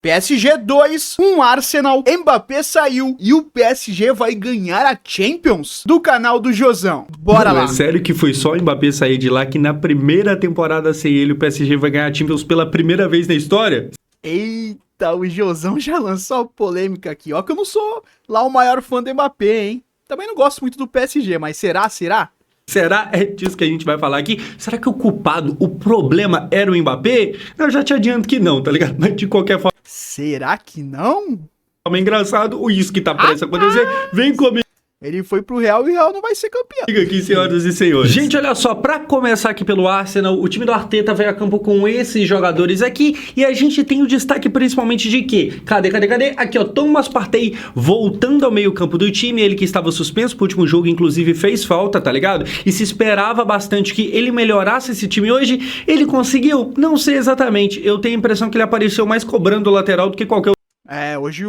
PSG 2, Arsenal, Mbappé saiu e o PSG vai ganhar a Champions do canal do Josão. Bora lá. É sério que foi só o Mbappé sair de lá que na primeira temporada sem ele o PSG vai ganhar a Champions pela primeira vez na história? Eita, o Josão já lançou a polêmica aqui. Ó que eu não sou lá o maior fã do Mbappé, hein? Também não gosto muito do PSG, mas será? Será? É disso que a gente vai falar aqui. Será que o culpado, o problema era o Mbappé? Eu já te adianto que não, tá ligado? Mas de qualquer forma... Será que não? É engraçado, isso que tá prestes a acontecer. Vem comigo. Ele foi pro Real e o Real não vai ser campeão. Fica aqui, senhoras e senhores. Gente, olha só, pra começar aqui pelo Arsenal, o time do Arteta veio a campo com esses jogadores aqui e a gente tem o destaque principalmente de que? Cadê? Aqui, ó, Thomas Partey voltando ao meio campo do time, ele que estava suspenso pro último jogo, inclusive fez falta, tá ligado? E se esperava bastante que ele melhorasse esse time hoje, ele conseguiu? Não sei exatamente, eu tenho a impressão que ele apareceu mais cobrando o lateral do que qualquer outro. Hoje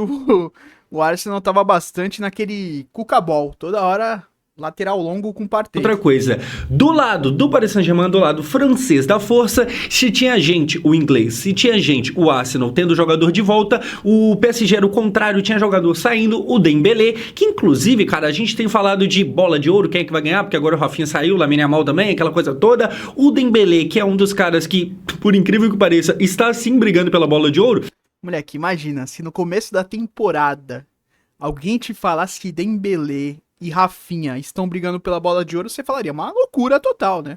o Arsenal tava bastante naquele cuca-ball, toda hora lateral longo com Partey. Outra coisa, do lado do Paris Saint-Germain, do lado francês da força, se tinha gente, o inglês, se tinha gente, o Arsenal tendo jogador de volta, o PSG era o contrário, tinha jogador saindo, o Dembélé, que inclusive, cara, a gente tem falado de bola de ouro, quem é que vai ganhar, porque agora o Rafinha saiu, o Lamine Yamal também, aquela coisa toda, o Dembélé, que é um dos caras que, por incrível que pareça, está sim brigando pela bola de ouro. Moleque, imagina, se no começo da temporada alguém te falasse que Dembélé e Rafinha estão brigando pela bola de ouro, você falaria, uma loucura total, né?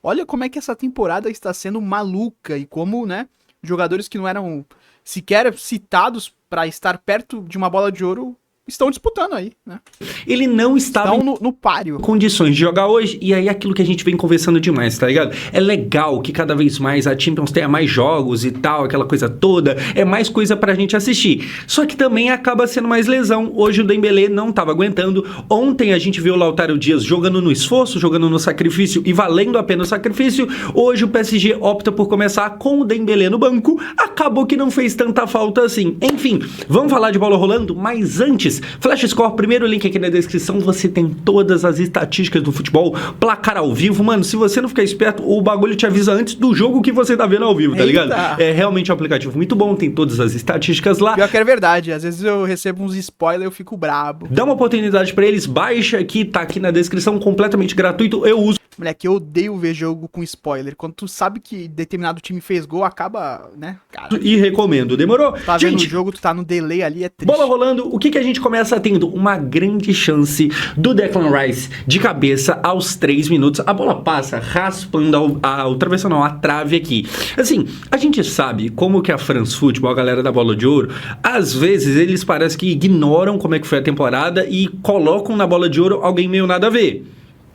Olha como é que essa temporada está sendo maluca e como, né, jogadores que não eram sequer citados para estar perto de uma bola de ouro estão disputando aí, né? Ele não estava no páreo. Condições de jogar hoje, e aí aquilo que a gente vem conversando demais, tá ligado? É legal que cada vez mais a Champions tenha mais jogos e tal, aquela coisa toda, é mais coisa pra gente assistir. Só que também acaba sendo mais lesão. Hoje o Dembélé não tava aguentando. Ontem a gente viu o Lautaro Dias jogando no esforço, jogando no sacrifício e valendo a pena o sacrifício. Hoje o PSG opta por começar com o Dembélé no banco. Acabou que não fez tanta falta assim. Enfim, vamos falar de bola rolando, mas antes, Flash Score, primeiro link aqui na descrição, você tem todas as estatísticas do futebol, placar ao vivo, mano, se você não ficar esperto, o bagulho te avisa antes do jogo que você tá vendo ao vivo, tá ligado? É realmente um aplicativo muito bom, tem todas as estatísticas lá. Pior que é verdade, às vezes eu recebo uns spoilers e eu fico brabo. Dá uma oportunidade pra eles, baixa aqui, tá aqui na descrição, completamente gratuito, eu uso. Moleque, eu odeio ver jogo com spoiler. Quando tu sabe que determinado time fez gol, acaba, né? Cara, e recomendo, demorou? Tá vendo o jogo, tu tá no delay ali, é triste. Bola rolando, o que a gente começa tendo? Uma grande chance do Declan Rice de cabeça aos 3 minutos. A bola passa raspando a trave aqui. Assim, a gente sabe como que a France Football, a galera da bola de ouro, às vezes eles parecem que ignoram como é que foi a temporada e colocam na bola de ouro alguém meio nada a ver.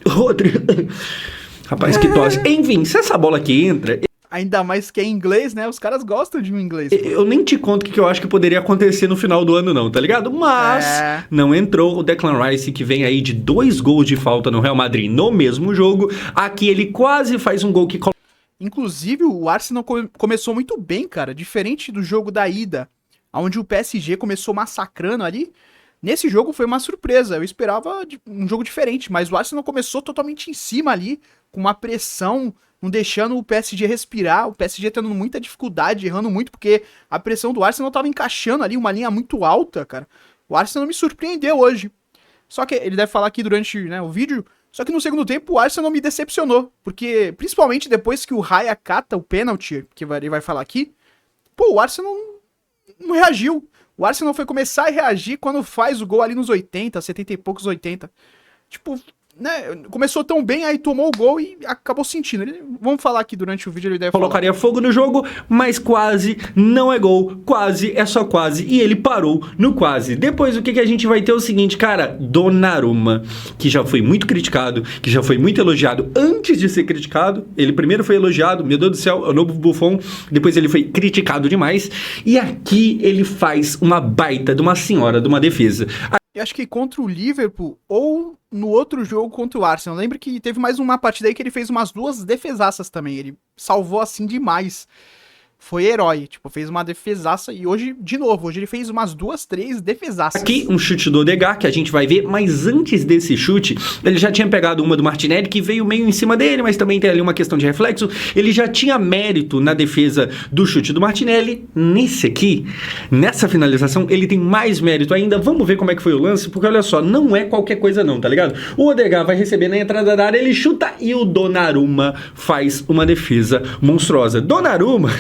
Rodrigo. Rapaz, que tosse. Enfim, se essa bola aqui entra... Ainda mais que é inglês, né? Os caras gostam de um inglês. Eu nem te conto o que eu acho que poderia acontecer no final do ano não, tá ligado? Mas não entrou o Declan Rice, que vem aí de 2 gols de falta no Real Madrid no mesmo jogo. Aqui ele quase faz um gol que... Inclusive, o Arsenal começou muito bem, cara. Diferente do jogo da ida, onde o PSG começou massacrando ali. Nesse jogo foi uma surpresa, eu esperava um jogo diferente, mas o Arsenal começou totalmente em cima ali, com uma pressão, não deixando o PSG respirar, o PSG tendo muita dificuldade, errando muito, porque a pressão do Arsenal tava encaixando ali, uma linha muito alta, cara. O Arsenal me surpreendeu hoje. Só que ele deve falar aqui durante, né, o vídeo, só que no segundo tempo o Arsenal me decepcionou, porque principalmente depois que o Raya cata o pênalti, que ele vai falar aqui, pô, o Arsenal não reagiu. O Arsenal foi começar a reagir quando faz o gol ali nos 80, 70 e poucos 80. Tipo, né, começou tão bem, aí tomou o gol e acabou sentindo. Vamos falar aqui durante o vídeo, ele deve colocaria fogo no jogo, mas quase não é gol, quase é só quase, e ele parou no quase. Depois o que a gente vai ter é o seguinte, cara, Donnarumma, que já foi muito criticado, que já foi muito elogiado antes de ser criticado. Ele primeiro foi elogiado, meu Deus do céu, é o novo Buffon, depois ele foi criticado demais, e aqui ele faz uma baita de uma senhora de uma defesa. Eu acho que contra o Liverpool ou no outro jogo contra o Arsenal. Lembra que teve mais uma partida aí que ele fez umas 2 defesaças também. Ele salvou assim demais. foi herói. Tipo, fez uma defesaça e hoje, de novo, hoje ele fez umas 2, 3 defesaças. Aqui um chute do Odegaard que a gente vai ver, mas antes desse chute, ele já tinha pegado uma do Martinelli que veio meio em cima dele, mas também tem ali uma questão de reflexo. Ele já tinha mérito na defesa do chute do Martinelli. Nesse aqui, nessa finalização, ele tem mais mérito ainda. Vamos ver como é que foi o lance, porque olha só, não é qualquer coisa não, tá ligado? O Odegaard vai receber na entrada da área, ele chuta e o Donnarumma faz uma defesa monstruosa. Donnarumma...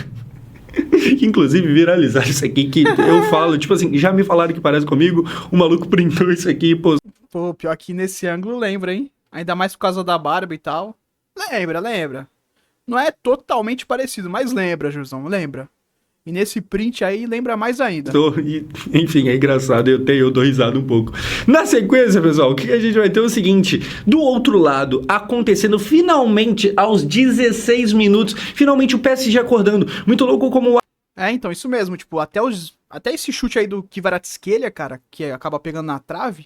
Inclusive viralizaram isso aqui que eu falo, tipo assim, já me falaram que parece comigo, o maluco printou isso aqui e pô. Pô, pior que nesse ângulo lembra, hein? Ainda mais por causa da barba e tal. Lembra. Não é totalmente parecido, mas lembra, Jusão, lembra. E nesse print aí, lembra mais ainda. Enfim, é engraçado, eu dou risada um pouco. Na sequência, pessoal, o que a gente vai ter é o seguinte. Do outro lado, acontecendo finalmente aos 16 minutos, finalmente o PSG acordando. Muito louco como... Então, isso mesmo. Tipo, até esse chute aí do Kvaratskhelia, cara, que acaba pegando na trave,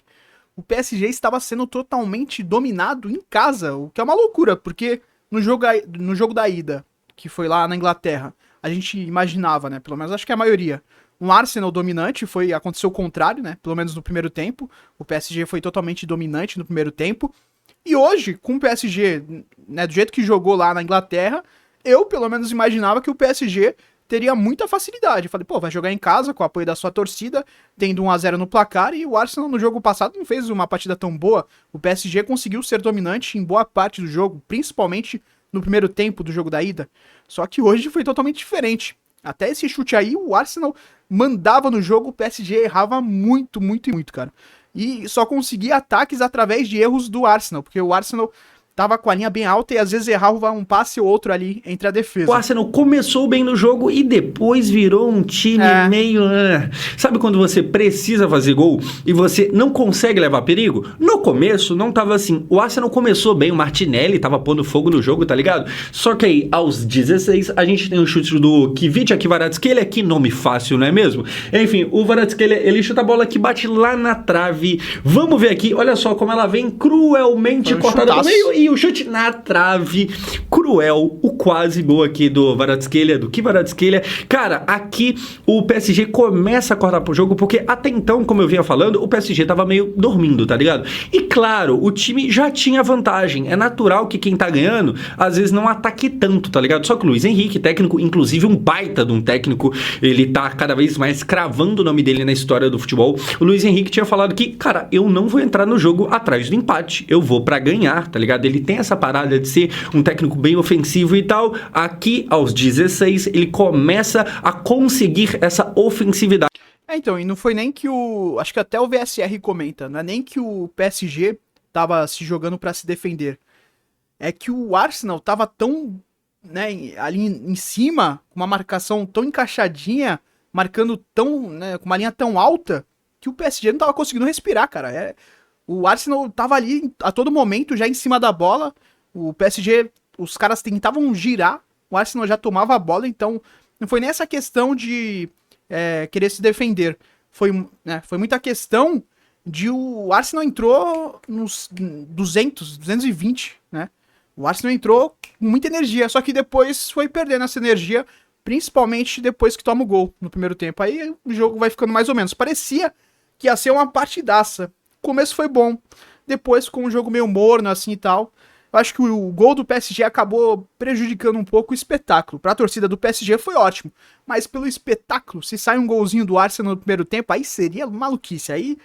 o PSG estava sendo totalmente dominado em casa, o que é uma loucura, porque no jogo da ida, que foi lá na Inglaterra, a gente imaginava, né, pelo menos acho que a maioria, um Arsenal dominante, aconteceu o contrário, né, pelo menos no primeiro tempo, o PSG foi totalmente dominante no primeiro tempo, e hoje, com o PSG, né, do jeito que jogou lá na Inglaterra, eu pelo menos imaginava que o PSG teria muita facilidade. Falei, pô, vai jogar em casa com o apoio da sua torcida, tendo 1-0 no placar, e o Arsenal no jogo passado não fez uma partida tão boa, o PSG conseguiu ser dominante em boa parte do jogo, principalmente no primeiro tempo do jogo da ida. Só que hoje foi totalmente diferente. Até esse chute aí, o Arsenal mandava no jogo, o PSG errava muito, cara. E só conseguia ataques através de erros do Arsenal, porque o Arsenal tava com a linha bem alta e às vezes errava um passe ou outro ali entre a defesa. O Arsenal começou bem no jogo e depois virou um time meio... Sabe quando você precisa fazer gol e você não consegue levar perigo? No começo não tava assim. O Arsenal começou bem, o Martinelli tava pondo fogo no jogo, tá ligado? Só que aí, aos 16, a gente tem o chute do Kvaratskhelia, que nome fácil, não é mesmo? Enfim, o Kvaratskhelia, ele chuta a bola que bate lá na trave. Vamos ver aqui, olha só como ela vem cruelmente cortada no meio e o chute na trave, cruel, o quase gol aqui do Kvaratskhelia. Cara, aqui o PSG começa a acordar pro jogo, porque até então, como eu vinha falando, o PSG tava meio dormindo, tá ligado? E claro, o time já tinha vantagem, é natural que quem tá ganhando, às vezes não ataque tanto, tá ligado? Só que o Luiz Henrique, técnico, inclusive um baita de um técnico, ele tá cada vez mais cravando o nome dele na história do futebol. O Luiz Henrique tinha falado que, cara, eu não vou entrar no jogo atrás do empate, eu vou pra ganhar, tá ligado? Ele tem essa parada de ser um técnico bem ofensivo e tal. Aqui, aos 16, ele começa a conseguir essa ofensividade. Então, e não foi nem que acho que até o VSR comenta, não é nem que o PSG tava se jogando pra se defender. É que o Arsenal tava tão, né, ali em cima, com uma marcação tão encaixadinha, marcando tão, né, com uma linha tão alta, que o PSG não tava conseguindo respirar, cara. O Arsenal tava ali a todo momento, já em cima da bola. O PSG, os caras tentavam girar, o Arsenal já tomava a bola, então não foi nem essa questão de querer se defender. Foi muita questão de o Arsenal entrou nos 220, né? O Arsenal entrou com muita energia, só que depois foi perdendo essa energia, principalmente depois que toma o gol no primeiro tempo. Aí o jogo vai ficando mais ou menos. Parecia que ia ser uma partidaça. O começo foi bom, depois com um jogo meio morno assim e tal. Eu acho que o gol do PSG acabou prejudicando um pouco o espetáculo. Pra torcida do PSG foi ótimo, mas pelo espetáculo, se sai um golzinho do Arsenal no primeiro tempo, aí seria maluquice, aí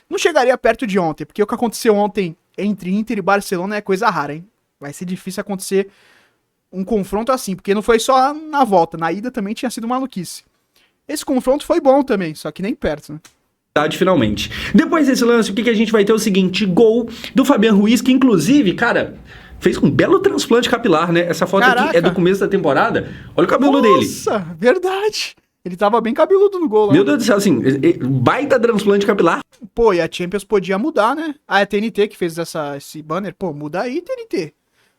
não chegaria perto de ontem, porque o que aconteceu ontem entre Inter e Barcelona é coisa rara, hein? Vai ser difícil acontecer um confronto assim, porque não foi só na volta, na ida também tinha sido maluquice. Esse confronto foi bom também, só que nem perto, né? Finalmente. Depois desse lance, o que a gente vai ter é o seguinte, gol do Fabian Ruiz, que inclusive, cara, fez um belo transplante capilar, né? Essa foto aqui é do começo da temporada. Olha o cabelo dele. Nossa, verdade. Ele tava bem cabeludo no gol lá. Meu Deus do céu, assim, baita transplante capilar. Pô, e a Champions podia mudar, né? Ah, é a TNT que fez esse banner. Pô, muda aí, TNT.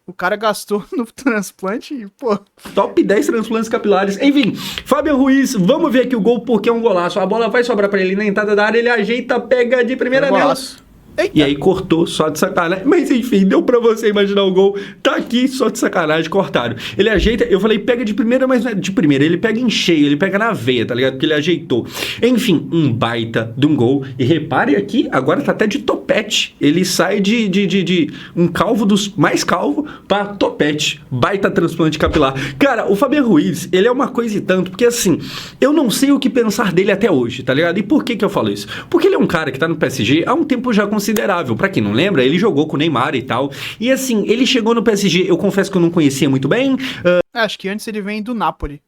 O cara gastou no transplante e, pô... Top 10 transplantes capilares. Enfim, Fabian Ruiz, vamos ver aqui o gol porque é um golaço. A bola vai sobrar pra ele na entrada da área, ele ajeita, pega de primeira nela. E aí cortou só de sacanagem. Mas enfim, deu pra você imaginar o gol. Tá aqui só de sacanagem, cortaram. Ele ajeita, eu falei, pega de primeira, mas não é de primeira. Ele pega em cheio, ele pega na veia, tá ligado? Porque ele ajeitou. Enfim, um baita de um gol. E repare aqui, agora tá até de topete. Ele sai de um calvo dos mais calvo pra topete. Baita transplante capilar. Cara, o Fabián Ruiz, ele é uma coisa e tanto, porque assim, eu não sei o que pensar dele até hoje, tá ligado? E por que eu falo isso? Porque ele é um cara que tá no PSG há um tempo já considerável. Pra quem não lembra, ele jogou com o Neymar e tal. E assim, ele chegou no PSG, eu confesso que eu não conhecia muito bem. Acho que antes ele vem do Napoli.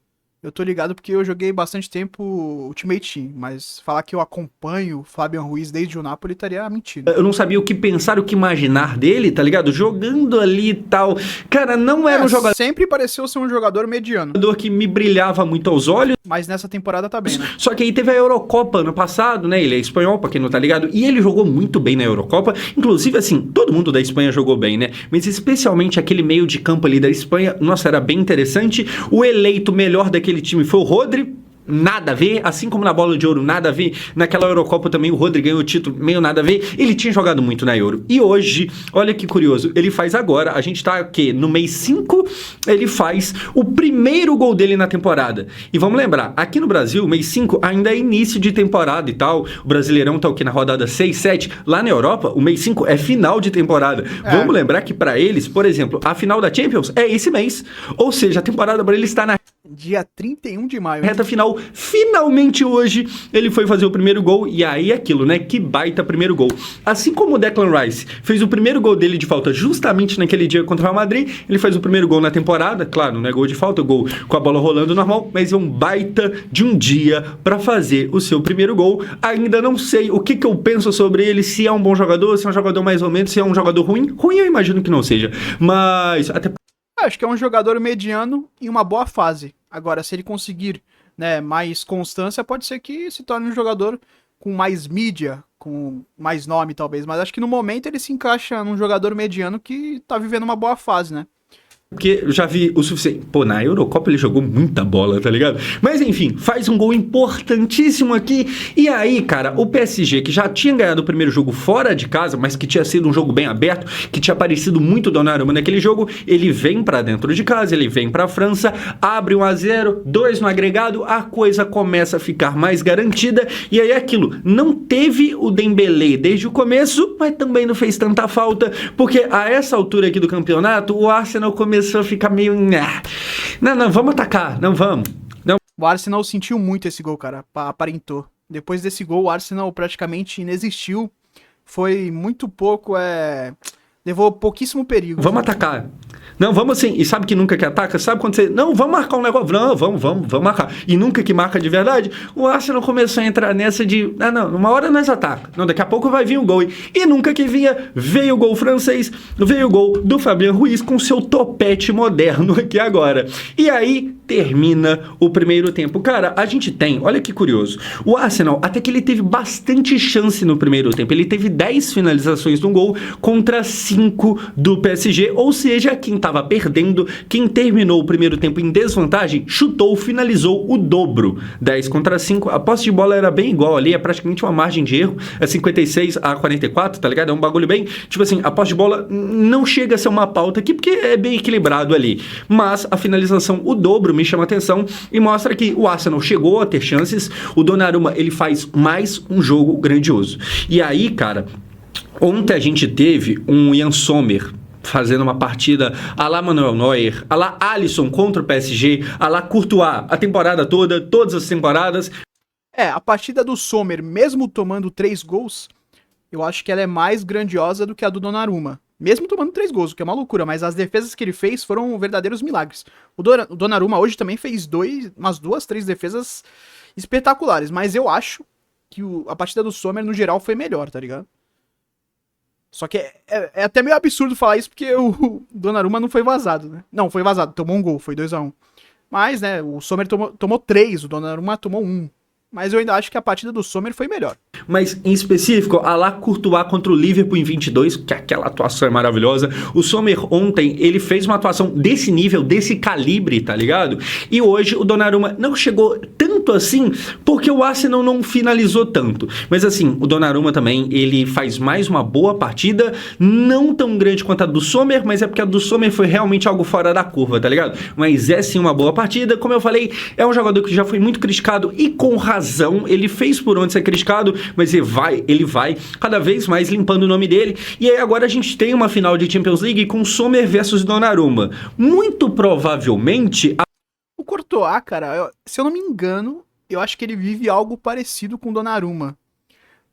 Eu tô ligado porque eu joguei bastante tempo Ultimate Team, mas falar que eu acompanho o Fabián Ruiz desde o Napoli estaria mentindo. Eu não sabia o que pensar, o que imaginar dele, tá ligado? Jogando ali e tal. Cara, não era um jogador... Sempre pareceu ser um jogador mediano. Que me brilhava muito aos olhos. Mas nessa temporada tá bem, né? Só que aí teve a Eurocopa ano passado, né? Ele é espanhol, pra quem não tá ligado. E ele jogou muito bem na Eurocopa. Inclusive, assim, todo mundo da Espanha jogou bem, né? Mas especialmente aquele meio de campo ali da Espanha. Nossa, era bem interessante. O eleito melhor daquele time foi o Rodri. Nada a ver, assim como na Bola de Ouro, nada a ver. Naquela Eurocopa também o Rodri ganhou o título, meio nada a ver. Ele tinha jogado muito na Euro. E hoje, olha que curioso, ele faz agora, a gente tá aqui no mês 5, ele faz o primeiro gol dele na temporada. E vamos lembrar, aqui no Brasil, mês 5 ainda é início de temporada e tal. O Brasileirão tá o que na rodada 6, 7. Lá na Europa, o mês 5 é final de temporada. Vamos lembrar que pra eles, por exemplo, a final da Champions é esse mês. Ou seja, a temporada pra eles está na dia 31 de maio. Reta final, finalmente hoje ele foi fazer o primeiro gol. E aí aquilo, né? Que baita primeiro gol. Assim como o Declan Rice fez o primeiro gol dele de falta justamente naquele dia contra o Real Madrid, ele faz o primeiro gol na temporada. Claro, não é gol de falta, é gol com a bola rolando normal, mas é um baita de um dia pra fazer o seu primeiro gol. Ainda não sei o que eu penso sobre ele, se é um bom jogador, se é um jogador mais ou menos, se é um jogador ruim. Ruim eu imagino que não seja, mas até... Acho que é um jogador mediano em uma boa fase. Agora, se ele conseguir, né, mais constância, pode ser que se torne um jogador com mais mídia, com mais nome talvez. Mas acho que no momento ele se encaixa num jogador mediano que tá vivendo uma boa fase, né? Porque eu já vi o suficiente. Pô, na Eurocopa ele jogou muita bola, tá ligado? Mas enfim, faz um gol importantíssimo aqui. E aí, cara, o PSG, que já tinha ganhado o primeiro jogo fora de casa, mas que tinha sido um jogo bem aberto, que tinha aparecido muito Donnarumma naquele jogo, ele vem pra dentro de casa, ele vem pra França, abre 1-0, 2 no agregado, a coisa começa a ficar mais garantida. E aí aquilo, não teve o Dembélé desde o começo, mas também não fez tanta falta, porque a essa altura aqui do campeonato, o Arsenal começou a ficar meio... Não, vamos atacar, não vamos. Não. O Arsenal sentiu muito esse gol, cara, aparentou. Depois desse gol, o Arsenal praticamente inexistiu. Foi muito pouco, levou pouquíssimo perigo. Vamos atacar. Não, vamos assim. E sabe que nunca que ataca? Sabe quando você... Não, vamos marcar um negócio. Não, vamos marcar. E nunca que marca de verdade. O Arsenal começou a entrar nessa de... não, uma hora nós ataca. Não, daqui a pouco vai vir um gol. E nunca que vinha, veio o gol francês, veio o gol do Fabián Ruiz com seu topete moderno aqui agora. E aí termina o primeiro tempo. Cara, a gente tem... Olha que curioso. O Arsenal, até que ele teve bastante chance no primeiro tempo. Ele teve 10 finalizações de um gol contra 5 do PSG. Ou seja, quem estava perdendo, quem terminou o primeiro tempo em desvantagem, chutou, finalizou o dobro. 10 contra 5, a posse de bola era bem igual ali, é praticamente uma margem de erro, é 56-44, tá ligado? É um bagulho bem, tipo assim, a posse de bola não chega a ser uma pauta aqui, porque é bem equilibrado ali, mas a finalização, o dobro, me chama atenção e mostra que o Arsenal chegou a ter chances, o Donnarumma, ele faz mais um jogo grandioso. E aí, cara, ontem a gente teve um Yann Sommer fazendo uma partida à la Manuel Neuer, à la Alisson contra o PSG, à la Courtois, a temporada toda, todas as temporadas. A partida do Sommer, mesmo tomando 3 gols, eu acho que ela é mais grandiosa do que a do Donnarumma. Mesmo tomando 3 gols, o que é uma loucura, mas as defesas que ele fez foram verdadeiros milagres. O Donnarumma hoje também fez umas 2, 3 defesas espetaculares, mas eu acho que a partida do Sommer, no geral, foi melhor, tá ligado? Só que é até meio absurdo falar isso, porque o Donnarumma não foi vazado, né? Não, foi vazado, tomou um gol, foi 2-1. Mas, né, o Sommer tomou 3, o Donnarumma tomou 1. Mas eu ainda acho que a partida do Sommer foi melhor. mas em específico, a lá Courtois contra o Liverpool em 22, que aquela atuação é maravilhosa. O Sommer ontem, ele fez uma atuação desse nível, desse calibre, tá ligado? E hoje o Donnarumma não chegou tanto assim, porque o Arsenal não finalizou tanto. Mas assim, o Donnarumma também, ele faz mais uma boa partida, não tão grande quanto a do Sommer, mas é porque a do Sommer foi realmente algo fora da curva, tá ligado? Mas é sim uma boa partida. Como eu falei, é um jogador que já foi muito criticado e com razão. Ele fez por onde ser criticado, mas ele vai cada vez mais limpando o nome dele. E aí agora a gente tem uma final de Champions League com Sommer versus Donnarumma. Muito provavelmente... O Courtois, cara, se eu não me engano, eu acho que ele vive algo parecido com o Donnarumma.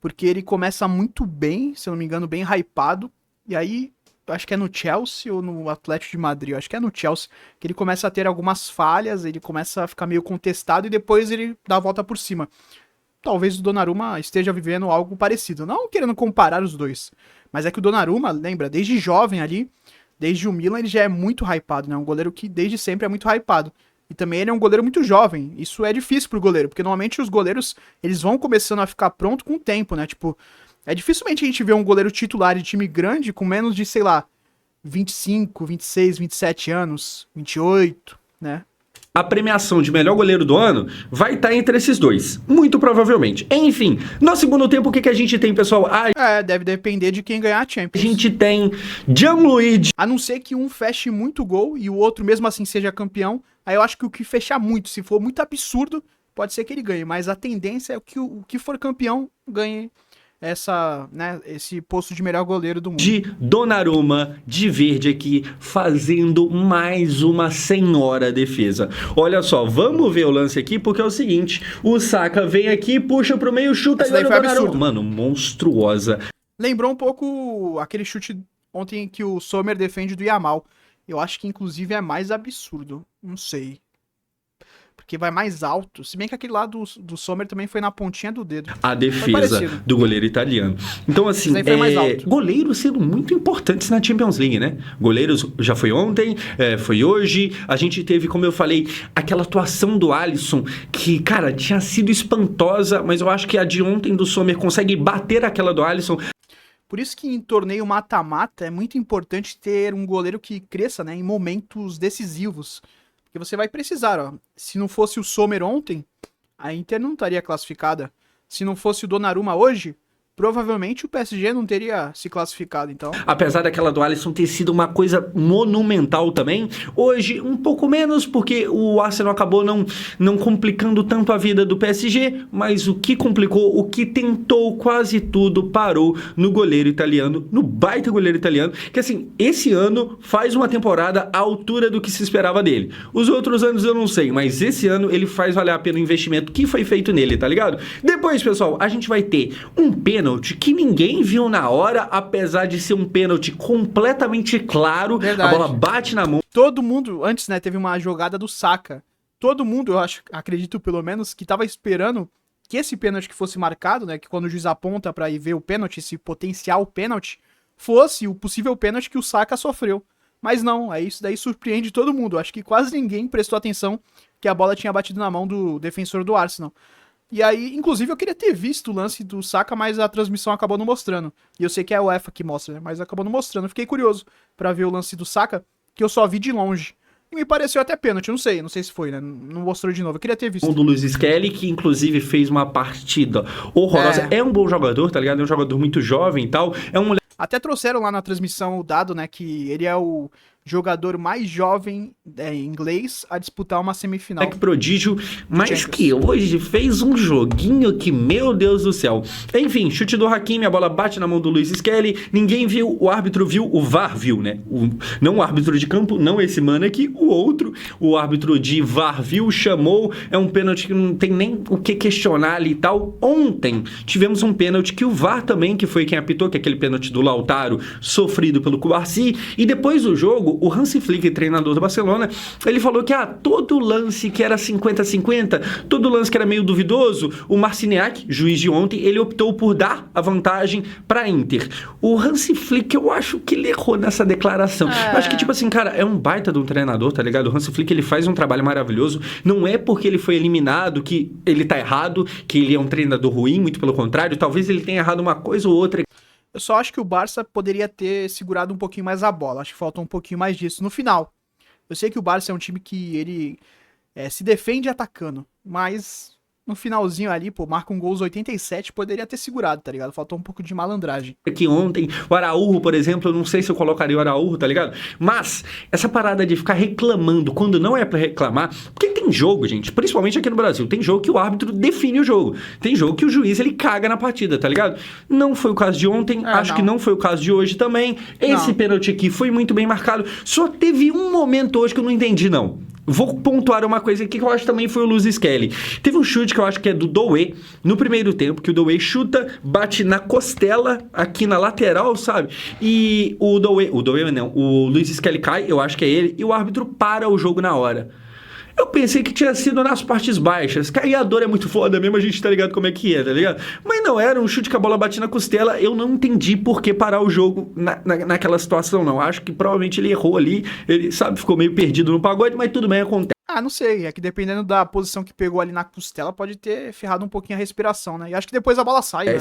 Porque ele começa muito bem, se eu não me engano, bem hypado. E aí, eu acho que é no Chelsea ou no Atlético de Madrid, eu acho que é no Chelsea, que ele começa a ter algumas falhas, ele começa a ficar meio contestado e depois ele dá a volta por cima. Talvez o Donnarumma esteja vivendo algo parecido. Não querendo comparar os dois, mas é que o Donnarumma, lembra, desde jovem ali, desde o Milan, ele já é muito hypado, né? Um goleiro que desde sempre é muito hypado. E também ele é um goleiro muito jovem. Isso é difícil pro goleiro, porque normalmente os goleiros, eles vão começando a ficar pronto com o tempo, né? Tipo, é dificilmente a gente ver um goleiro titular de time grande com menos de, sei lá, 25, 26, 27 anos, 28, né? A premiação de melhor goleiro do ano vai estar entre esses dois, muito provavelmente. Enfim, no segundo tempo, o que a gente tem, pessoal? Deve depender de quem ganhar a Champions. A gente tem Gianluigi. A não ser que um feche muito gol e o outro mesmo assim seja campeão, aí eu acho que o que fechar muito, se for muito absurdo, pode ser que ele ganhe. Mas a tendência é que o que for campeão ganhe esse posto de melhor goleiro do mundo. De Donnarumma, de verde aqui, fazendo mais uma senhora defesa. Olha só, vamos ver o lance aqui, porque é o seguinte, o Saka vem aqui, puxa pro meio, chuta, e olha o Donnarumma. Mano, monstruosa. Lembrou um pouco aquele chute ontem que o Sommer defende do Yamal. Eu acho que inclusive é mais absurdo, não sei. Porque vai mais alto. Se bem que aquele lá do Sommer também foi na pontinha do dedo. A defesa do goleiro italiano. Então, assim, goleiros sendo muito importantes na Champions League, né? Goleiros já foi ontem, foi hoje. A gente teve, como eu falei, aquela atuação do Alisson, que, cara, tinha sido espantosa, mas eu acho que a de ontem do Sommer consegue bater aquela do Alisson. Por isso que em torneio mata-mata é muito importante ter um goleiro que cresça, né, em momentos decisivos. Porque você vai precisar, ó. Se não fosse o Sommer ontem, a Inter não estaria classificada. Se não fosse o Donnarumma hoje, provavelmente o PSG não teria se classificado, então. Apesar daquela do Alisson ter sido uma coisa monumental também, hoje um pouco menos, porque o Arsenal acabou não complicando tanto a vida do PSG, mas o que complicou, o que tentou quase tudo, parou no goleiro italiano, no baita goleiro italiano, que assim, esse ano faz uma temporada à altura do que se esperava dele. Os outros anos eu não sei, mas esse ano ele faz valer a pena o investimento que foi feito nele, tá ligado? Depois, pessoal, a gente vai ter um pênalti que ninguém viu na hora, apesar de ser um pênalti completamente claro. Verdade. A bola bate na mão. Todo mundo, antes, né, teve uma jogada do Saka. Todo mundo, eu acredito pelo menos, que tava esperando que esse pênalti que fosse marcado, né, que quando o juiz aponta pra ir ver o pênalti, esse potencial pênalti, fosse o possível pênalti que o Saka sofreu. Mas não, aí isso daí surpreende todo mundo. Acho que quase ninguém prestou atenção que a bola tinha batido na mão do defensor do Arsenal. E aí, inclusive, eu queria ter visto o lance do Saka, mas a transmissão acabou não mostrando. E eu sei que é a UEFA que mostra, né? Mas acabou não mostrando. Eu fiquei curioso pra ver o lance do Saka, que eu só vi de longe. E me pareceu até pênalti, não sei se foi, né? Não mostrou de novo, eu queria ter visto. O do Luiz Skelly, que inclusive fez uma partida horrorosa. É um bom jogador, tá ligado? É um jogador muito jovem e tal. É um moleque. Até trouxeram lá na transmissão o dado, né? Que ele é o jogador mais jovem inglês a disputar uma semifinal. Que prodígio, mas que hoje fez um joguinho que, meu Deus do céu. Enfim, chute do Hakimi, a bola bate na mão do Luiz Skelly, ninguém viu, o árbitro viu, o VAR viu, né? Não o árbitro de campo, não esse mano aqui, o outro, o árbitro de VAR viu, chamou, é um pênalti que não tem nem o que questionar ali e tal. Ontem tivemos um pênalti que o VAR também, que foi quem apitou, que é aquele pênalti do Lautaro, sofrido pelo Cubarsí, e depois do jogo, o Hansi Flick, treinador do Barcelona, ele falou que todo lance que era 50-50, todo lance que era meio duvidoso, o Marciniak, juiz de ontem, ele optou por dar a vantagem para Inter. O Hansi Flick, eu acho que ele errou nessa declaração. Eu acho que, tipo assim, cara, é um baita de um treinador, tá ligado? O Hansi Flick, ele faz um trabalho maravilhoso. Não é porque ele foi eliminado que ele tá errado, que ele é um treinador ruim, muito pelo contrário. Talvez ele tenha errado uma coisa ou outra. Eu só acho que o Barça poderia ter segurado um pouquinho mais a bola. Acho que faltou um pouquinho mais disso no final. Eu sei que o Barça é um time que ele se defende atacando, mas no finalzinho ali, pô, marca um gol aos 87, poderia ter segurado, tá ligado? Faltou um pouco de malandragem. Aqui ontem, o Araújo, por exemplo, eu não sei se eu colocaria o Araújo, tá ligado? Mas essa parada de ficar reclamando quando não é pra reclamar, porque tem jogo, gente, principalmente aqui no Brasil, tem jogo que o árbitro define o jogo, tem jogo que o juiz, ele caga na partida, tá ligado? Não foi o caso de ontem, acho que não foi o caso de hoje também. Esse pênalti aqui foi muito bem marcado, só teve um momento hoje que eu não entendi, não. Vou pontuar uma coisa aqui que eu acho também foi o Luiz Skelly. Teve um chute que eu acho que é do Doué, no primeiro tempo, que o Doué chuta, bate na costela, aqui na lateral, sabe? E o Luiz Skelly cai, eu acho que é ele, e o árbitro para o jogo na hora. Eu pensei que tinha sido nas partes baixas. Cair a dor é muito foda mesmo, a gente tá ligado como é que é, tá ligado? Mas não, era um chute que a bola bate na costela. Eu não entendi por que parar o jogo naquela situação, não. Acho que provavelmente ele errou ali. Ele, sabe, ficou meio perdido no pagode, mas tudo bem, acontece. Não sei. É que dependendo da posição que pegou ali na costela, pode ter ferrado um pouquinho a respiração, né? E acho que depois a bola sai, né?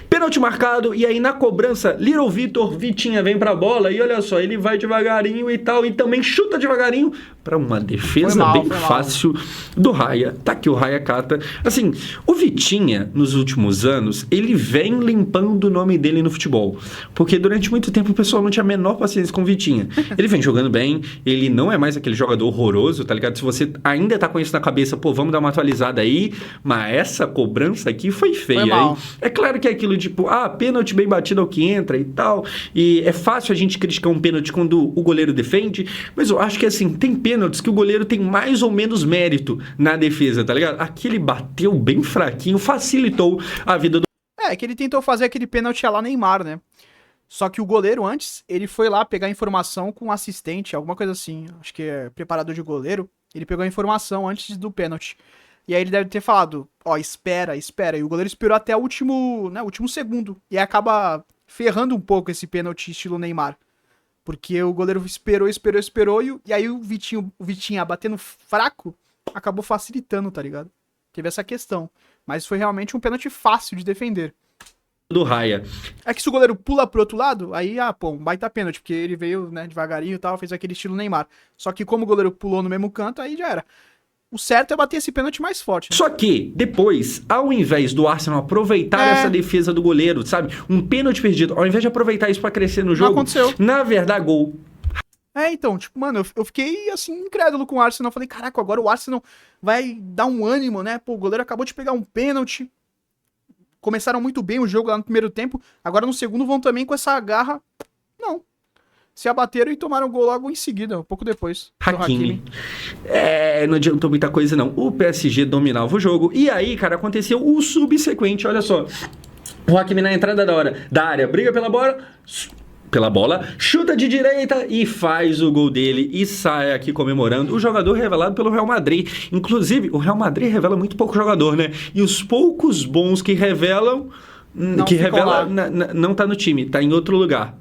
Pênalti marcado, e aí na cobrança, Little Vitinha vem pra bola, e olha só, ele vai devagarinho e tal, e também chuta devagarinho pra uma defesa bem fácil do Raya. Tá aqui o Raya cata. Assim, o Vitinha, nos últimos anos, ele vem limpando o nome dele no futebol. Porque durante muito tempo o pessoal não tinha a menor paciência com o Vitinha. Ele vem jogando bem, ele não é mais aquele jogador horroroso, tá ligado? Se você ainda tá com isso na cabeça, pô, vamos dar uma atualizada aí, mas essa cobrança aqui foi feia, hein? É claro que é aquilo tipo, pênalti bem batido é o que entra e tal, e é fácil a gente criticar um pênalti quando o goleiro defende, mas eu acho que assim, tem pênaltis que o goleiro tem mais ou menos mérito na defesa, tá ligado? Aqui ele bateu bem fraquinho, facilitou a vida do... É que ele tentou fazer aquele pênalti lá Neymar, né? Só que o goleiro antes, ele foi lá pegar informação com o assistente, alguma coisa assim, acho que é preparador de goleiro, ele pegou a informação antes do pênalti. E aí ele deve ter falado, espera. E o goleiro esperou até o último segundo. E aí acaba ferrando um pouco esse pênalti estilo Neymar. Porque o goleiro esperou. E aí o Vitinha batendo fraco, acabou facilitando, tá ligado? Teve essa questão. Mas foi realmente um pênalti fácil de defender. Do Raya. É que se o goleiro pula pro outro lado, aí, um baita pênalti, porque ele veio, né, devagarinho e tal, fez aquele estilo Neymar. Só que como o goleiro pulou no mesmo canto, aí já era. O certo é bater esse pênalti mais forte. Né? Só que, depois, ao invés do Arsenal aproveitar essa defesa do goleiro, sabe? Um pênalti perdido, ao invés de aproveitar isso pra crescer no jogo, não aconteceu. Na verdade, gol. Então, tipo, mano, eu fiquei, assim, incrédulo com o Arsenal. Eu falei, caraca, agora o Arsenal vai dar um ânimo, né? Pô, o goleiro acabou de pegar um pênalti. Começaram muito bem o jogo lá no primeiro tempo. Agora no segundo vão também com essa garra. Não. Se abateram e tomaram o gol logo em seguida, um pouco depois. Hakimi. Não adiantou muita coisa, não. O PSG dominava o jogo. E aí, cara, aconteceu o subsequente. Olha só. O Hakimi na entrada da área. Briga pela bola, chuta de direita e faz o gol dele e sai aqui comemorando. O jogador revelado pelo Real Madrid. Inclusive, o Real Madrid revela muito pouco jogador, né? E os poucos bons que revelam, não tá no time, tá em outro lugar.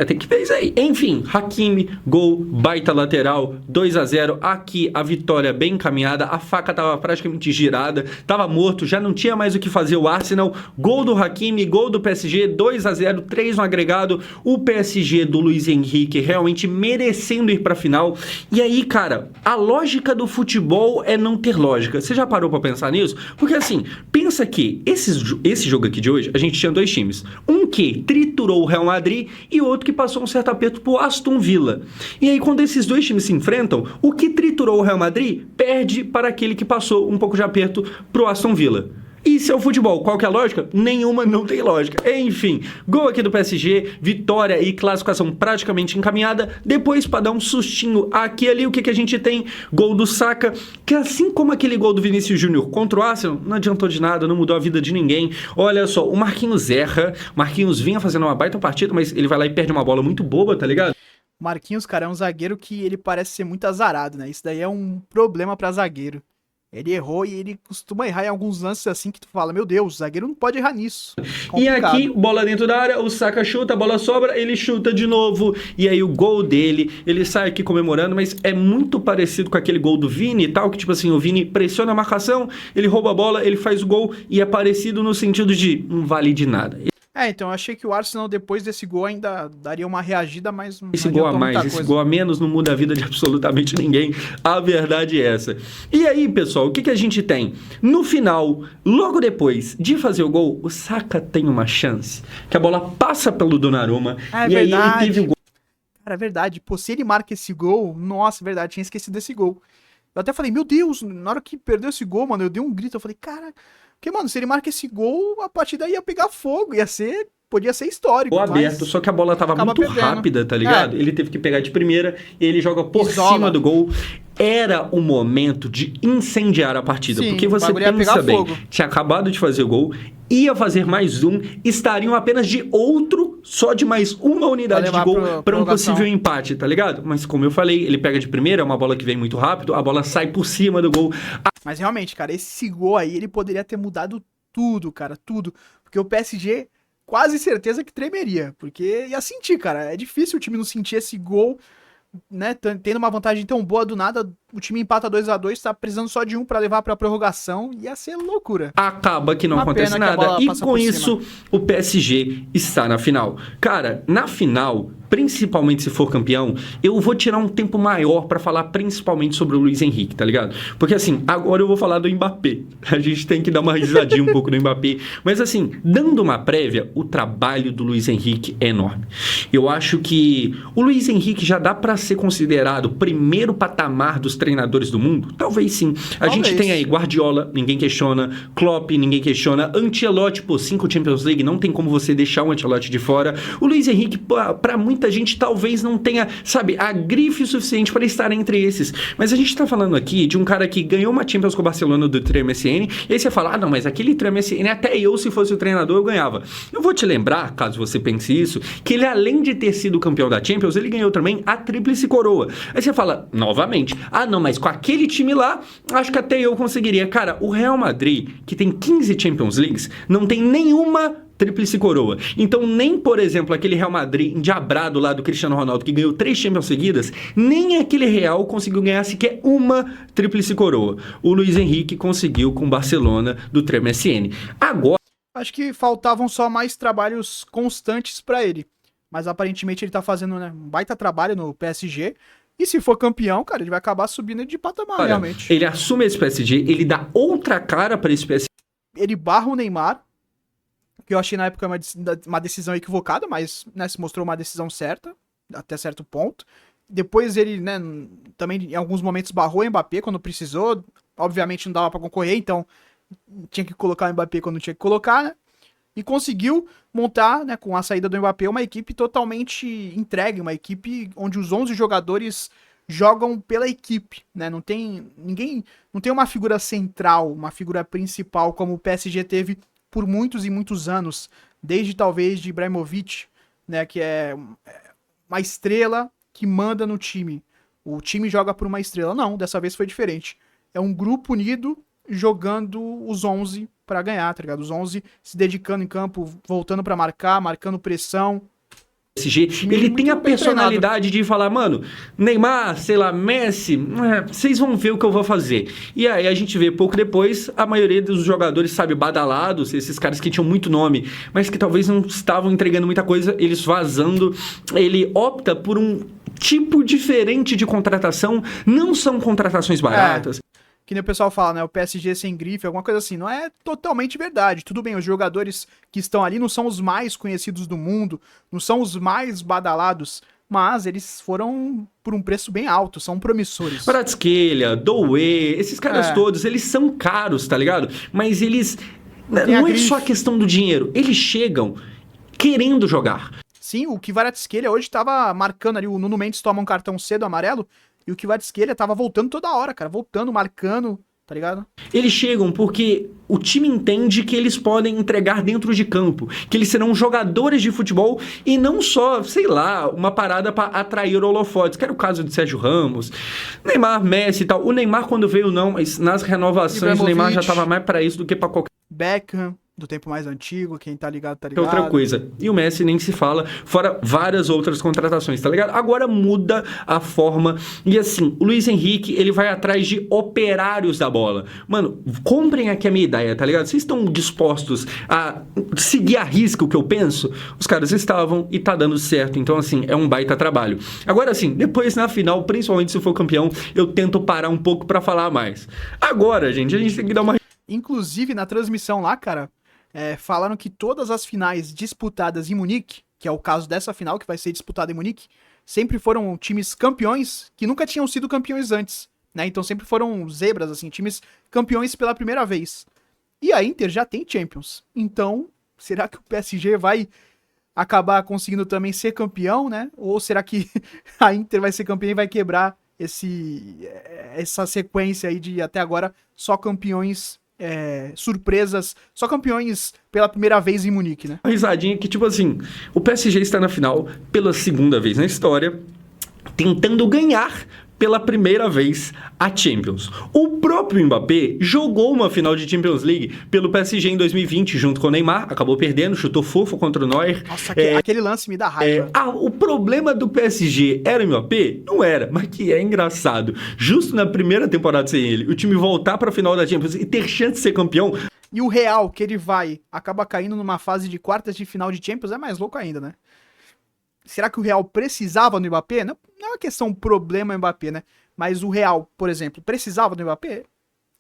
Tem que ver isso aí. Enfim, Hakimi, gol, baita lateral, 2-0. Aqui a vitória bem encaminhada. A faca tava praticamente girada, tava morto, já não tinha mais o que fazer o Arsenal. Gol do Hakimi, gol do PSG, 2-0, 3 no agregado. O PSG do Luiz Henrique realmente merecendo ir pra final. E aí, cara, a lógica do futebol é não ter lógica. Você já parou pra pensar nisso? Porque assim, pensa que esse jogo aqui de hoje, a gente tinha dois times. Um que triturou o Real Madrid e outro que passou um certo aperto pro Aston Villa. E aí, quando esses dois times se enfrentam, o que triturou o Real Madrid perde para aquele que passou um pouco de aperto pro Aston Villa. Isso é o futebol. Qual que é a lógica? Nenhuma, não tem lógica. Enfim, gol aqui do PSG, vitória e classificação praticamente encaminhada. Depois, para dar um sustinho aqui e ali, o que a gente tem? Gol do Saka, que assim como aquele gol do Vinícius Júnior contra o Arsenal, não adiantou de nada, não mudou a vida de ninguém. Olha só, o Marquinhos erra. Marquinhos vinha fazendo uma baita partida, mas ele vai lá e perde uma bola muito boba, tá ligado? O Marquinhos, cara, é um zagueiro que ele parece ser muito azarado, né? Isso daí é um problema pra zagueiro. Ele errou e ele costuma errar em alguns lances assim que tu fala, meu Deus, o zagueiro não pode errar nisso. E aqui, Complicado. bola dentro da área, o Saka chuta, a bola sobra, ele chuta de novo. E aí o gol dele, ele sai aqui comemorando, mas é muito parecido com aquele gol do Vini e tal, que tipo assim, o Vini pressiona a marcação, ele rouba a bola, ele faz o gol, e é parecido no sentido de não vale de nada. Então eu achei que o Arsenal depois desse gol ainda daria uma reagida, mas não Esse gol a adiantou mais, muita esse coisa. gol a menos não muda a vida de absolutamente ninguém. A verdade é essa. E aí, pessoal, o que a gente tem? No final, logo depois de fazer o gol, o Saka tem uma chance. Que a bola passa pelo Donnarumma. É E aí ele verdade. teve o gol. Cara, é verdade. Pô, se ele marca esse gol, nossa, é verdade, tinha esquecido desse gol. Eu até falei, meu Deus, na hora que perdeu esse gol, mano, eu dei um grito, eu falei, cara, porque, mano, se ele marca esse gol, a partida ia pegar fogo, podia ser histórico, Aberto, mas só que a bola tava acaba muito perdendo. rápida, tá ligado? É. Ele teve que pegar de primeira e ele joga por Isola. cima do gol. Era o momento de incendiar a partida, Sim, porque o você bagulho ia pensa pegar bem, fogo. tinha acabado de fazer o gol, ia fazer mais um, estariam apenas de outro, só de mais uma unidade de levar gol pra para um prorrogação. possível empate, tá ligado? Mas como eu falei, ele pega de primeira, é uma bola que vem muito rápido, a bola sai por cima do gol. Mas realmente, cara, esse gol aí, ele poderia ter mudado tudo, cara, tudo. Porque o PSG, quase certeza que tremeria. Porque ia sentir, cara. É difícil o time não sentir esse gol, né? Tendo uma vantagem tão boa do nada, o time empata 2-2, tá precisando só de um pra levar pra prorrogação. Ia ser loucura. Acaba que não Uma acontece pena que a nada. bola E passa com por isso, o PSG está na final. Cara, na final, principalmente se for campeão, eu vou tirar um tempo maior pra falar principalmente sobre o Luiz Henrique, tá ligado? Porque assim, agora eu vou falar do Mbappé. A gente tem que dar uma risadinha um pouco do Mbappé. Mas assim, dando uma prévia, o trabalho do Luiz Henrique é enorme. Eu acho que o Luiz Henrique já dá pra ser considerado o primeiro patamar dos treinadores do mundo? Talvez sim. A gente tem aí Guardiola, ninguém questiona. Klopp, ninguém questiona. Ancelotti, pô, 5 Champions League, não tem como você deixar o Ancelotti de fora. O Luiz Henrique, pra muita gente, talvez não tenha, sabe, a grife suficiente para estar entre esses. Mas a gente tá falando aqui de um cara que ganhou uma Champions com o Barcelona do Trem MSN, e aí você fala, ah, não, mas aquele Trem MSN, até eu, se fosse o treinador, eu ganhava. Eu vou te lembrar, caso você pense isso, que ele, além de ter sido campeão da Champions, ele ganhou também a Tríplice Coroa. Aí você fala, novamente, ah, não, mas com aquele time lá, acho que até eu conseguiria. Cara, o Real Madrid, que tem 15 Champions Leagues, não tem nenhuma Tríplice Coroa. Então, nem, por exemplo, aquele Real Madrid endiabrado lá do Cristiano Ronaldo, que ganhou 3 Champions seguidas, nem aquele Real conseguiu ganhar sequer uma Tríplice Coroa. O Luiz Henrique conseguiu com o Barcelona do Trem MSN. Agora, Acho que faltavam só mais trabalhos constantes pra ele. Mas aparentemente ele tá fazendo, né, um baita trabalho no PSG. E se for campeão, cara, ele vai acabar subindo de patamar, realmente. ele assume esse PSG, ele dá outra cara para esse PSG. Ele barra o Neymar, que eu achei na época uma decisão equivocada, mas, né, se mostrou uma decisão certa, até certo ponto. Depois ele, né, também em alguns momentos barrou o Mbappé quando precisou. Obviamente não dava pra concorrer, então tinha que colocar o Mbappé quando tinha que colocar, né? E conseguiu montar, né, com a saída do Mbappé, uma equipe totalmente entregue, uma equipe onde os 11 jogadores jogam pela equipe, né? Não tem ninguém, não tem uma figura central, uma figura principal como o PSG teve por muitos e muitos anos, desde talvez de Ibrahimovic, né, que é uma estrela que manda no time. O time joga por uma estrela. Não, dessa vez foi diferente. É um grupo unido jogando os 11 pra ganhar, tá ligado? Os 11 se dedicando em campo, voltando pra marcar, marcando pressão. PSG, ele tem a personalidade de falar, mano, Neymar, sei lá, Messi, vocês vão ver o que eu vou fazer. E aí a gente vê pouco depois, a maioria dos jogadores, sabe, badalados, esses caras que tinham muito nome, mas que talvez não estavam entregando muita coisa, eles vazando. Ele opta por um tipo diferente de contratação, não são contratações baratas. Que nem o pessoal fala, né? O PSG sem grife, alguma coisa assim. Não é totalmente verdade. Tudo bem, os jogadores que estão ali não são os mais conhecidos do mundo, não são os mais badalados, mas eles foram por um preço bem alto, são promissores. Kvaratskhelia, Doué, esses caras todos, eles são caros, tá ligado? Mas eles... Não é só a questão do dinheiro. Eles chegam querendo jogar. Sim, o Kvaratskhelia hoje tava marcando ali, o Nuno Mendes toma um cartão cedo amarelo, e o Kvaratskhelia tava voltando toda hora, cara, voltando, marcando, tá ligado? Eles chegam porque o time entende que eles podem entregar dentro de campo, que eles serão jogadores de futebol e não só, sei lá, uma parada para atrair holofotes, que era o caso de Sérgio Ramos, Neymar, Messi e tal. O Neymar quando veio não, mas nas renovações o Neymar já tava mais para isso do que para qualquer Beckham, do tempo mais antigo, quem tá ligado, tá ligado. outra coisa. E o Messi nem se fala, fora várias outras contratações, tá ligado? Agora muda a forma. E assim, o Luiz Henrique, ele vai atrás de operários da bola. Mano, comprem aqui a minha ideia, tá ligado? Vocês estão dispostos a seguir a risca o que eu penso? Os caras estavam e tá dando certo. Então, assim, é um baita trabalho. Agora, assim, depois na final, principalmente se for campeão, eu tento parar um pouco pra falar mais. Agora, gente, a gente tem que dar uma... Inclusive, na transmissão lá, cara, falaram que todas as finais disputadas em Munique, que é o caso dessa final que vai ser disputada em Munique, sempre foram times campeões que nunca tinham sido campeões antes, né? Então sempre foram zebras, assim, times campeões pela primeira vez. E a Inter já tem Champions. Então, será que o PSG vai acabar conseguindo também ser campeão, né? Ou será que a Inter vai ser campeã e vai quebrar essa sequência aí de até agora só campeões... surpresas, só campeões pela primeira vez em Munique, né? Uma risadinha que, tipo assim, o PSG está na final pela segunda vez na história, tentando ganhar pela primeira vez a Champions. O próprio Mbappé jogou uma final de Champions League pelo PSG em 2020 junto com o Neymar, acabou perdendo, chutou fofo contra o Neuer. Nossa, aquele lance me dá raiva. O problema do PSG era o Mbappé? Não era, mas que é engraçado. Justo na primeira temporada sem ele, o time voltar para a final da Champions e ter chance de ser campeão. E o Real, que ele acaba caindo numa fase de quartas de final de Champions, é mais louco ainda, né? Será que o Real precisava do Mbappé? Não é uma questão problema Mbappé, né? Mas o Real, por exemplo, precisava do Mbappé?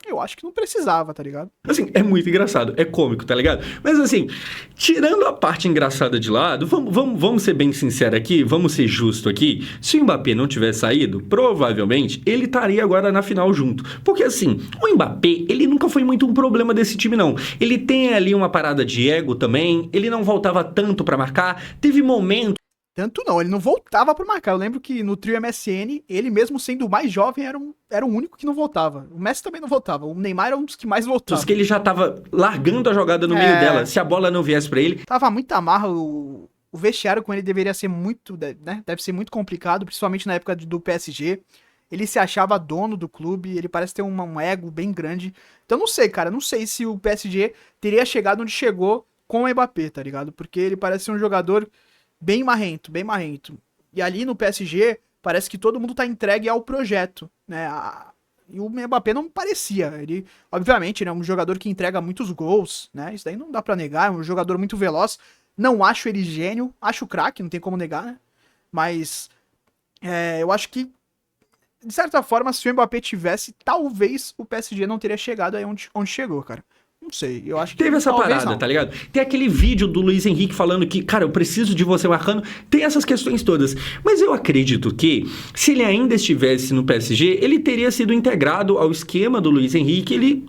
Eu acho que não precisava, tá ligado? Assim, é muito engraçado, é cômico, tá ligado? Mas assim, tirando a parte engraçada de lado, vamos ser bem sinceros aqui, vamos ser justos aqui. Se o Mbappé não tivesse saído, provavelmente ele estaria agora na final junto. Porque assim, o Mbappé, ele nunca foi muito um problema desse time, não. Ele tem ali uma parada de ego também, ele não voltava tanto pra marcar, teve momentos. Tanto não, ele não voltava pra marcar. Eu lembro que no trio MSN, ele mesmo sendo o mais jovem, era o único que não voltava. O Messi também não voltava. O Neymar era um dos que mais voltava. Que ele já tava largando a jogada no meio dela, se a bola não viesse pra ele. Tava muito amarra, o vestiário com ele deveria ser muito, né? Deve ser muito complicado, principalmente na época do PSG. Ele se achava dono do clube, ele parece ter um ego bem grande. Então não sei, cara, não sei se o PSG teria chegado onde chegou com o Mbappé, tá ligado? Porque ele parece ser um jogador... bem marrento, bem marrento. E ali no PSG, parece que todo mundo tá entregue ao projeto, né? E o Mbappé não parecia. Ele, obviamente, ele é um jogador que entrega muitos gols, né? Isso daí não dá pra negar, é um jogador muito veloz. Não acho ele gênio, acho craque, não tem como negar, né? Mas eu acho que, de certa forma, se o Mbappé tivesse, talvez o PSG não teria chegado aí onde chegou, cara. Não sei, eu acho que... Teve essa parada, não. Tá ligado? Tem aquele vídeo do Luiz Henrique falando que, cara, eu preciso de você marcando. Tem essas questões todas. Mas eu acredito que, se ele ainda estivesse no PSG, ele teria sido integrado ao esquema do Luiz Henrique. Ele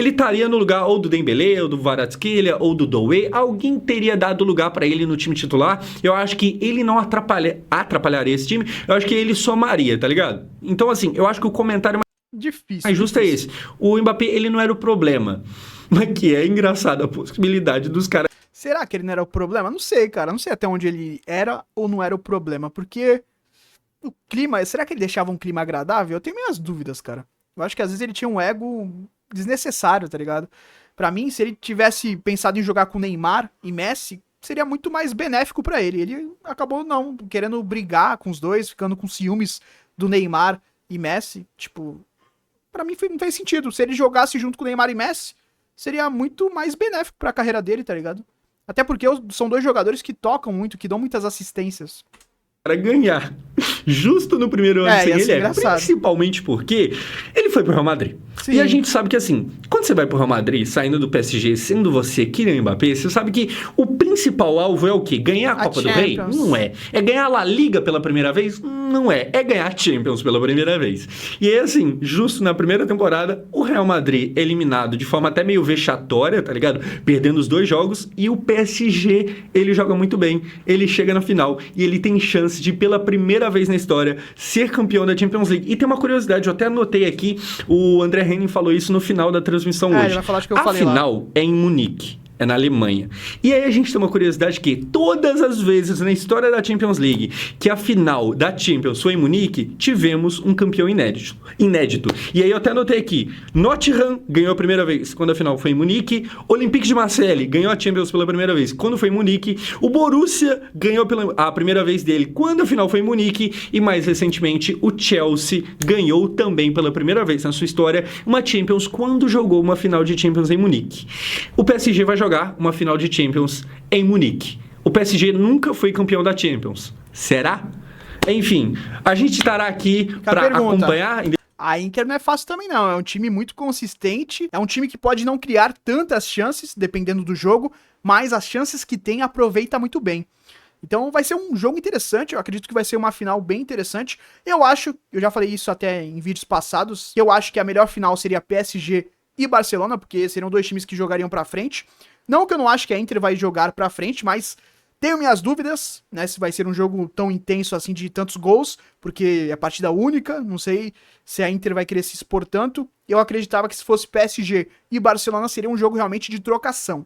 estaria no lugar ou do Dembélé, ou do Kvaratskhelia, ou do Doué. Alguém teria dado lugar pra ele no time titular. Eu acho que ele não atrapalharia esse time. Eu acho que ele somaria, tá ligado? Então, assim, eu acho que o comentário difícil. Mas justo é esse. O Mbappé, ele não era o problema. Mas que é engraçado a possibilidade dos caras... Será que ele não era o problema? Não sei, cara. Não sei até onde ele era ou não era o problema. Porque o clima... Será que ele deixava um clima agradável? Eu tenho minhas dúvidas, cara. Eu acho que às vezes ele tinha um ego desnecessário, tá ligado? Pra mim, se ele tivesse pensado em jogar com Neymar e Messi, seria muito mais benéfico pra ele. Ele acabou, não, querendo brigar com os dois, ficando com ciúmes do Neymar e Messi. Tipo... Pra mim não fez sentido. Se ele jogasse junto com o Neymar e Messi, seria muito mais benéfico pra carreira dele, tá ligado? Até porque são dois jogadores que tocam muito, que dão muitas assistências. Para ganhar justo no primeiro ano sem ele, principalmente porque ele foi pro Real Madrid. Sim. E a gente sabe que assim, quando você vai pro Real Madrid, saindo do PSG, sendo você que nem o Mbappé, você sabe que o principal alvo é o quê? Ganhar a Copa do Rei? Não é. É ganhar a La Liga pela primeira vez? Não é. É ganhar a Champions pela primeira vez. E aí, assim, justo na primeira temporada, o Real Madrid eliminado de forma até meio vexatória, tá ligado? Perdendo os 2 jogos, e o PSG, ele joga muito bem, ele chega na final e ele tem chance de, pela primeira vez na história, ser campeão da Champions League. E tem uma curiosidade, eu até anotei aqui, o André Henning falou isso no final da transmissão hoje. Ele vai falar que eu a falei final lá. é em Munique. É na Alemanha. E aí a gente tem uma curiosidade que todas as vezes na história da Champions League que a final da Champions foi em Munique, tivemos um campeão inédito. E aí eu até anotei aqui, Nottingham ganhou a primeira vez quando a final foi em Munique, Olympique de Marseille ganhou a Champions pela primeira vez quando foi em Munique, o Borussia ganhou a primeira vez dele quando a final foi em Munique, e mais recentemente o Chelsea ganhou também pela primeira vez na sua história uma Champions quando jogou uma final de Champions em Munique. O PSG vai jogar uma final de Champions em Munique. O PSG nunca foi campeão da Champions. Será? Enfim, a gente estará aqui para acompanhar. A Inter não é fácil também não, é um time muito consistente, é um time que pode não criar tantas chances, dependendo do jogo, mas as chances que tem aproveita muito bem. Então vai ser um jogo interessante, eu acredito que vai ser uma final bem interessante. Eu já falei isso até em vídeos passados, eu acho que a melhor final seria PSG e Barcelona, porque seriam 2 times que jogariam pra frente. Não que eu não acho que a Inter vai jogar pra frente, mas tenho minhas dúvidas, né, se vai ser um jogo tão intenso assim de tantos gols, porque é partida única, não sei se a Inter vai querer se expor tanto. Eu acreditava que se fosse PSG e Barcelona seria um jogo realmente de trocação.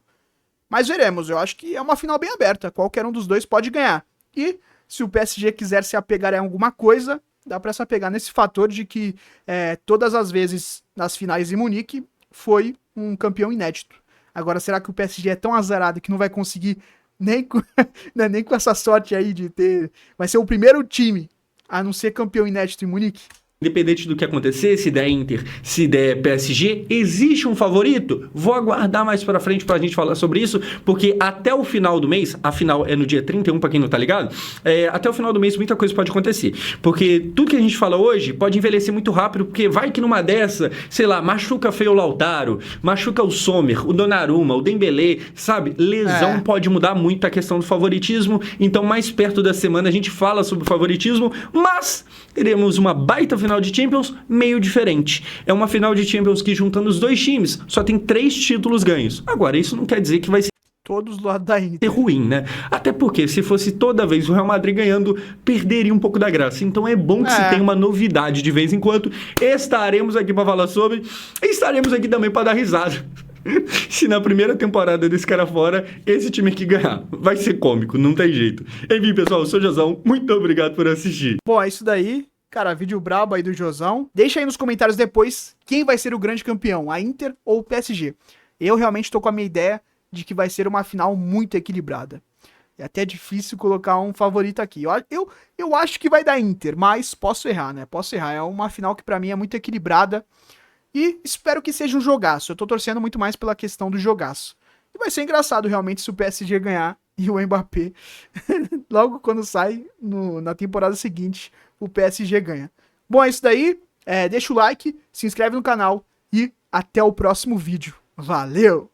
Mas veremos, eu acho que é uma final bem aberta, qualquer um dos dois pode ganhar. E se o PSG quiser se apegar em alguma coisa, dá pra se apegar nesse fator de que todas as vezes nas finais em Munique foi um campeão inédito. Agora, será que o PSG é tão azarado que não vai conseguir nem com, nem com essa sorte aí de ter... Vai ser o primeiro time a não ser campeão inédito em Munique? Independente do que acontecer, se der Inter, se der PSG, existe um favorito? Vou aguardar mais pra frente pra gente falar sobre isso, porque até o final do mês, a final é no dia 31, pra quem não tá ligado, até o final do mês muita coisa pode acontecer, porque tudo que a gente fala hoje pode envelhecer muito rápido, porque vai que numa dessa, sei lá, machuca feio o Lautaro, machuca o Sommer, o Donnarumma, o Dembélé, sabe? Lesão pode mudar muito a questão do favoritismo, então mais perto da semana a gente fala sobre o favoritismo, mas teremos uma baita final de Champions meio diferente. É uma final de Champions que, juntando os 2 times, só tem 3 títulos ganhos. Agora, isso não quer dizer que vai ser todos do lado da Inter. ruim, né? Até porque, se fosse toda vez o Real Madrid ganhando, perderia um pouco da graça. Então é bom que se tenha uma novidade de vez em quando. Estaremos aqui para falar sobre, e estaremos aqui também para dar risada. Se na primeira temporada desse cara fora, esse time aqui ganhar. Vai ser cômico, não tem jeito. Enfim, pessoal, eu sou o Josão. Muito obrigado por assistir. Bom, é isso daí. Cara, vídeo brabo aí do Josão. Deixa aí nos comentários depois quem vai ser o grande campeão, a Inter ou o PSG. Eu realmente tô com a minha ideia de que vai ser uma final muito equilibrada. É até difícil colocar um favorito aqui. Eu acho que vai dar Inter, mas posso errar, né? Posso errar. É uma final que pra mim é muito equilibrada e espero que seja um jogaço. Eu tô torcendo muito mais pela questão do jogaço. E vai ser engraçado realmente se o PSG ganhar e o Mbappé, logo quando sai na temporada seguinte, o PSG ganha. Bom, é isso daí. Deixa o like, se inscreve no canal e até o próximo vídeo. Valeu!